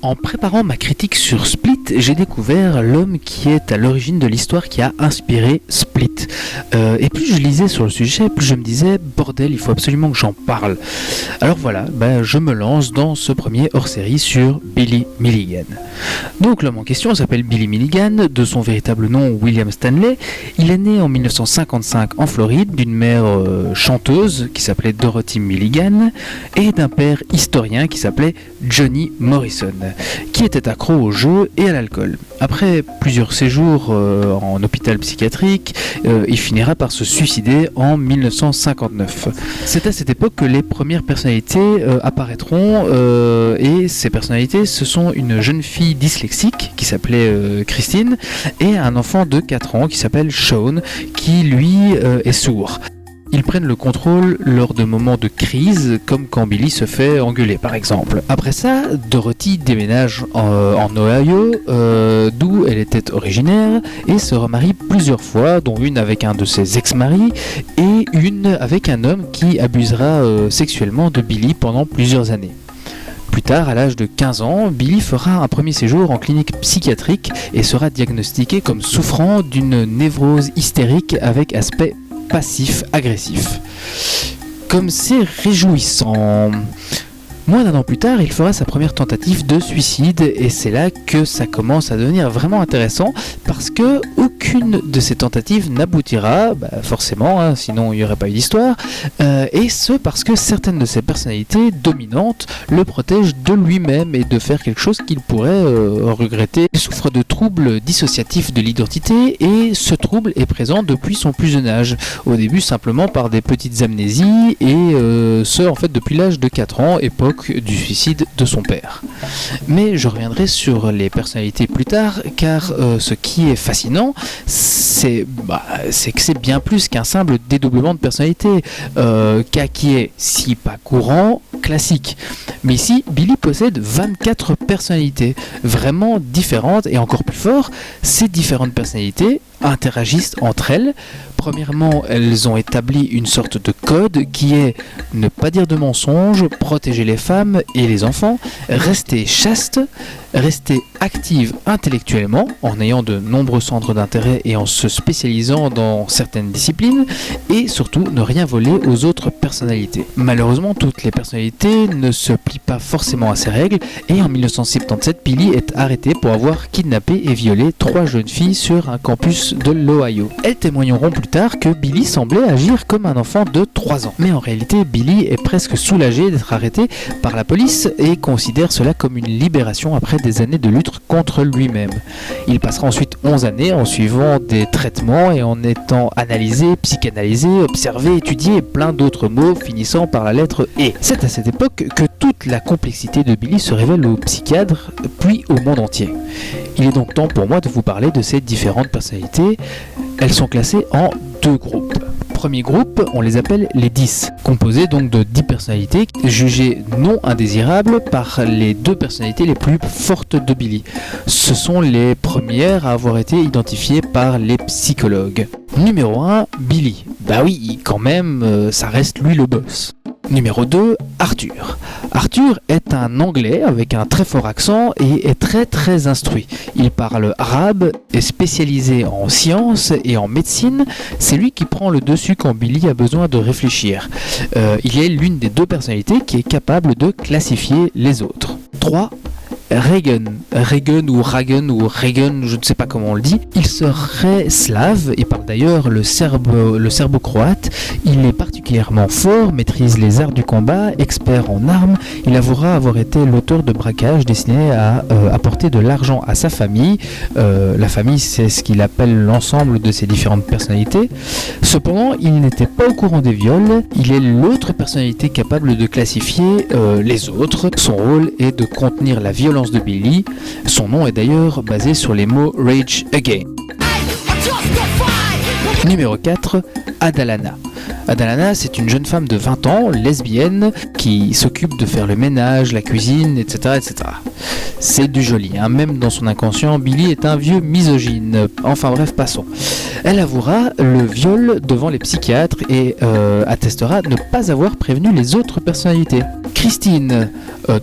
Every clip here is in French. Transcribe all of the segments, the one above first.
En préparant ma critique sur Split, j'ai découvert l'homme qui est à l'origine de l'histoire qui a inspiré Split. Et plus je lisais sur le sujet, plus je me disais, bordel, il faut absolument que j'en parle. Alors voilà, je me lance dans ce premier hors-série sur Billy Milligan. Donc l'homme en question s'appelle Billy Milligan, de son véritable nom William Stanley. Il est né en 1955 en Floride, d'une mère chanteuse qui s'appelait Dorothy Milligan, et d'un père historien qui s'appelait Johnny Morrison, qui était accro aux jeux et à l'alcool. Après plusieurs séjours en hôpital psychiatrique, il finira par se suicider en 1959. C'est à cette époque que les premières personnalités apparaîtront, et ces personnalités, ce sont une jeune fille dyslexique qui s'appelait Christine, et un enfant de 4 ans qui s'appelle Sean, qui lui est sourd. Ils prennent le contrôle lors de moments de crise, comme quand Billy se fait engueuler par exemple. Après ça, Dorothy déménage en Ohio, d'où elle était originaire, et se remarie plusieurs fois, dont une avec un de ses ex-maris, et une avec un homme qui abusera sexuellement de Billy pendant plusieurs années. Plus tard, à l'âge de 15 ans, Billy fera un premier séjour en clinique psychiatrique et sera diagnostiqué comme souffrant d'une névrose hystérique avec aspect passif-agressif. Comme c'est réjouissant. Moins d'un an plus tard, il fera sa première tentative de suicide, et c'est là que ça commence à devenir vraiment intéressant, parce que aucune de ces tentatives n'aboutira, forcément, sinon il n'y aurait pas eu d'histoire, et ce parce que certaines de ses personnalités dominantes le protègent de lui-même et de faire quelque chose qu'il pourrait regretter. Il souffre de troubles dissociatifs de l'identité, et ce trouble est présent depuis son plus jeune âge, au début simplement par des petites amnésies, et ce en fait depuis l'âge de 4 ans, époque du suicide de son père. Mais je reviendrai sur les personnalités plus tard, car ce qui est fascinant, c'est que c'est bien plus qu'un simple dédoublement de personnalité, cas qui est, si pas courant, classique. Mais ici, Billy possède 24 personnalités, vraiment différentes, et encore plus fort, ces différentes personnalités interagissent entre elles. Premièrement, elles ont établi une sorte de code qui est ne pas dire de mensonges, protéger les femmes et les enfants, rester chaste, rester active intellectuellement en ayant de nombreux centres d'intérêt et en se spécialisant dans certaines disciplines, et surtout ne rien voler aux autres personnalités. Malheureusement, toutes les personnalités ne se plient pas forcément à ces règles, et en 1977, Billy est arrêté pour avoir kidnappé et violé 3 jeunes filles sur un campus de l'Ohio. Elles témoigneront plus tard que Billy semblait agir comme un enfant de 3 ans. Mais en réalité, Billy est presque soulagé d'être arrêté par la police et considère cela comme une libération après des années de lutte contre lui-même. Il passera ensuite 11 années en suivant des traitements et en étant analysé, psychanalysé, observé, étudié et plein d'autres mots finissant par la lettre E. C'est à cette époque que toute la complexité de Billy se révèle aux psychiatres puis au monde entier. Il est donc temps pour moi de vous parler de ces différentes personnalités. Elles sont classées en 2 groupes. Premier groupe, on les appelle les 10, composés donc de 10 personnalités jugées non indésirables par les 2 personnalités les plus fortes de Billy. Ce sont les premières à avoir été identifiées par les psychologues. Numéro 1, Billy. Oui, quand même, ça reste lui le boss. Numéro 2, Arthur. Arthur est un Anglais avec un très fort accent et est très instruit. Il parle arabe, est spécialisé en sciences et en médecine. C'est lui qui prend le dessus quand Billy a besoin de réfléchir. Il est l'une des 2 personnalités qui est capable de classifier les autres. 3. Reagan, je ne sais pas comment on le dit. Il serait slave et parle d'ailleurs le serbo-croate. Il est particulièrement fort, maîtrise les arts du combat, expert en armes. Il avouera avoir été l'auteur de braquages destinés à apporter de l'argent à sa famille. La famille, c'est ce qu'il appelle l'ensemble de ses différentes personnalités. Cependant, il n'était pas au courant des viols. Il est l'autre personnalité capable de classifier les autres. Son rôle est de contenir la violence de Billy. Son nom est d'ailleurs basé sur les mots Rage Again. Numéro 4, Adalana. Adalana, c'est une jeune femme de 20 ans, lesbienne, qui s'occupe de faire le ménage, la cuisine, etc. C'est du joli, même dans son inconscient, Billy est un vieux misogyne. Enfin bref, passons. Elle avouera le viol devant les psychiatres et attestera ne pas avoir prévenu les autres personnalités. Christine,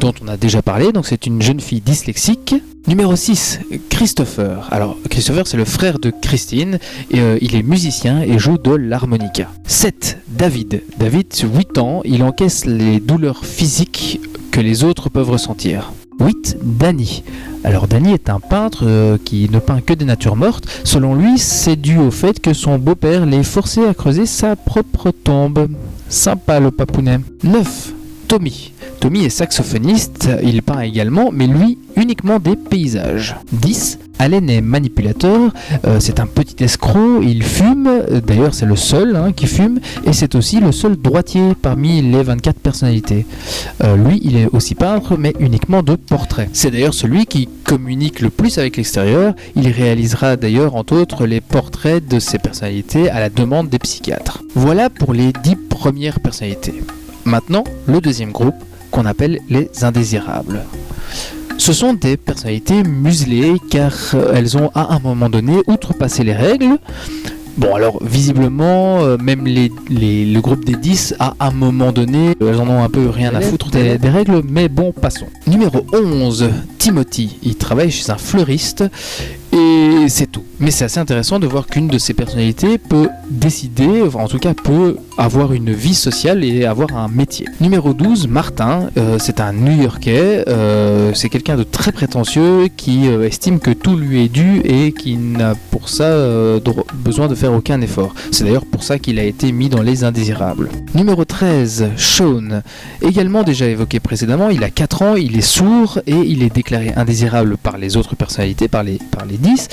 dont on a déjà parlé, donc c'est une jeune fille dyslexique. Numéro 6, Christopher. Alors, Christopher, c'est le frère de Christine, et il est musicien et joue de l'harmonica. 7, David. David, 8 ans, il encaisse les douleurs physiques que les autres peuvent ressentir. 8, Danny. Alors Danny est un peintre qui ne peint que des natures mortes. Selon lui, c'est dû au fait que son beau-père l'ait forcé à creuser sa propre tombe. Sympa le papounet. 9, Tommy. Tommy est saxophoniste, il peint également, mais lui uniquement des paysages. 10, Allen est manipulateur, c'est un petit escroc, il fume, d'ailleurs c'est le seul qui fume, et c'est aussi le seul droitier parmi les 24 personnalités. Lui, il est aussi peintre, mais uniquement de portraits. C'est d'ailleurs celui qui communique le plus avec l'extérieur, il réalisera d'ailleurs entre autres les portraits de ses personnalités à la demande des psychiatres. Voilà pour les 10 premières personnalités. Maintenant, le deuxième groupe, qu'on appelle les indésirables. Ce sont des personnalités muselées car elles ont à un moment donné outrepassé les règles. Bon alors visiblement même le groupe des 10 à un moment donné elles en ont un peu rien à foutre des règles, mais bon passons. Numéro 11, Timothy, il travaille chez un fleuriste et c'est tout. Mais c'est assez intéressant de voir qu'une de ces personnalités peut décider, enfin en tout cas peut avoir une vie sociale et avoir un métier. Numéro 12, Martin, c'est un New-Yorkais, c'est quelqu'un de très prétentieux qui estime que tout lui est dû et qui n'a pour ça besoin de faire aucun effort. C'est d'ailleurs pour ça qu'il a été mis dans les indésirables. Numéro 13, Sean, également déjà évoqué précédemment, il a 4 ans, il est sourd et il est déclaré indésirable par les autres personnalités, par les 10,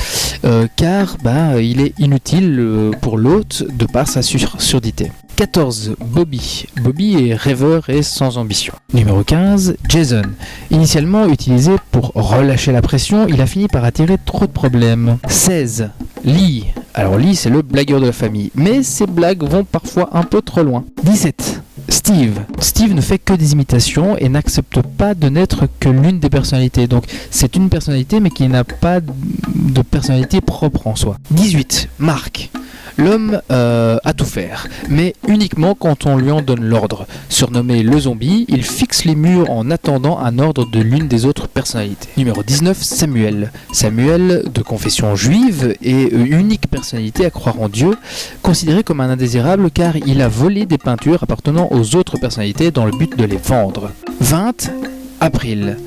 car il est inutile pour l'hôte de par sa surdité. 14, Bobby. Bobby est rêveur et sans ambition. Numéro 15, Jason. Initialement utilisé pour relâcher la pression, il a fini par attirer trop de problèmes. 16, Lee. Alors Lee, c'est le blagueur de la famille, mais ses blagues vont parfois un peu trop loin. 17, Steve. Steve ne fait que des imitations et n'accepte pas de n'être que l'une des personnalités. Donc c'est une personnalité mais qui n'a pas de personnalité propre en soi. 18, Mark. L'homme a tout faire, mais uniquement quand on lui en donne l'ordre. Surnommé le zombie, il fixe les murs en attendant un ordre de l'une des autres personnalités. Numéro 19, Samuel. Samuel, de confession juive et unique personnalité à croire en Dieu, considéré comme un indésirable car il a volé des peintures appartenant aux autres personnalités dans le but de les vendre. 20, April.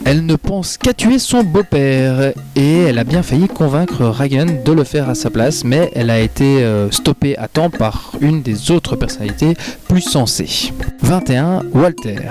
Elle ne pense qu'à tuer son beau-père et elle a bien failli convaincre Reagan de le faire à sa place, mais elle a été stoppée à temps par une des autres personnalités plus sensées. 21, Walter.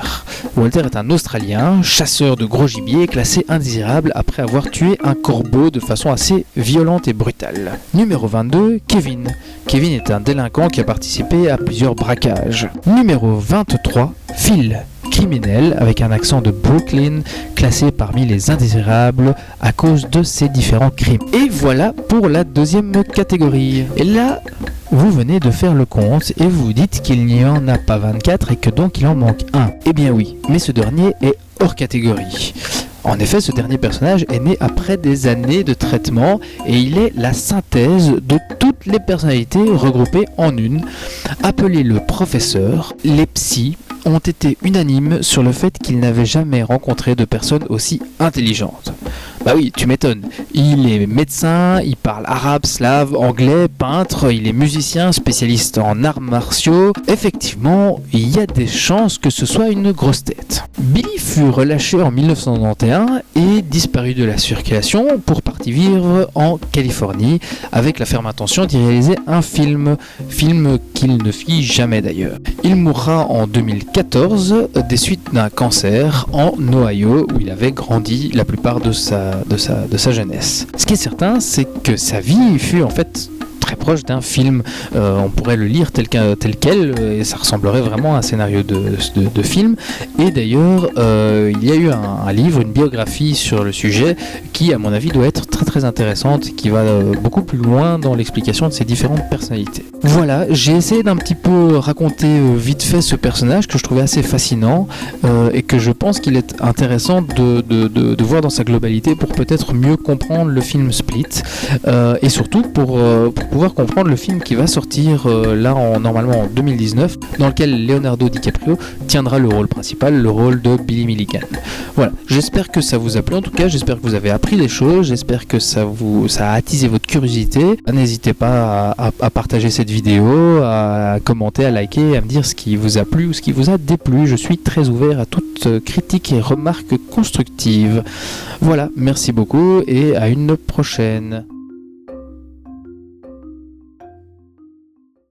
Walter est un Australien, chasseur de gros gibier, classé indésirable après avoir tué un corbeau de façon assez violente et brutale. Numéro 22, Kevin. Kevin est un délinquant qui a participé à plusieurs braquages. Numéro 23, Phil. Criminel avec un accent de Brooklyn, classé parmi les indésirables à cause de ses différents crimes. Et voilà pour la deuxième catégorie. Et là, vous venez de faire le compte et vous dites qu'il n'y en a pas 24 et que donc il en manque un. Eh bien oui, mais ce dernier est hors catégorie. En effet, ce dernier personnage est né après des années de traitement et il est la synthèse de toutes les personnalités regroupées en une. Appelé le professeur, les psys ont été unanimes sur le fait qu'ils n'avaient jamais rencontré de personne aussi intelligente. Bah oui, tu m'étonnes. Il est médecin, il parle arabe, slave, anglais, peintre, il est musicien, spécialiste en arts martiaux. Effectivement, il y a des chances que ce soit une grosse tête. Billy fut relâché en 1991 et disparu de la circulation pour partir vivre en Californie avec la ferme intention d'y réaliser un film qu'il ne fit jamais d'ailleurs. Il mourra en 2014 des suites d'un cancer en Ohio où il avait grandi la plupart de sa jeunesse. Ce qui est certain, c'est que sa vie fut en fait très proche d'un film. On pourrait le lire tel quel et ça ressemblerait vraiment à un scénario de film. Et d'ailleurs, il y a eu un livre, une biographie sur le sujet qui, à mon avis, doit être très très intéressante, qui va beaucoup plus loin dans l'explication de ces différentes personnalités. Voilà, j'ai essayé d'un petit peu raconter vite fait ce personnage que je trouvais assez fascinant et que je pense qu'il est intéressant de voir dans sa globalité pour peut-être mieux comprendre le film Split et surtout pour pouvoir comprendre le film qui va sortir normalement en 2019, dans lequel Leonardo DiCaprio tiendra le rôle principal, le rôle de Billy Milligan. Voilà, j'espère que ça vous a plu, en tout cas j'espère que vous avez appris des choses, j'espère que ça a attisé votre curiosité. N'hésitez pas à partager cette vidéo, à commenter, à liker, à me dire ce qui vous a plu ou ce qui vous a déplu. Je suis très ouvert à toute critique et remarque constructive. Voilà, merci beaucoup et à une prochaine.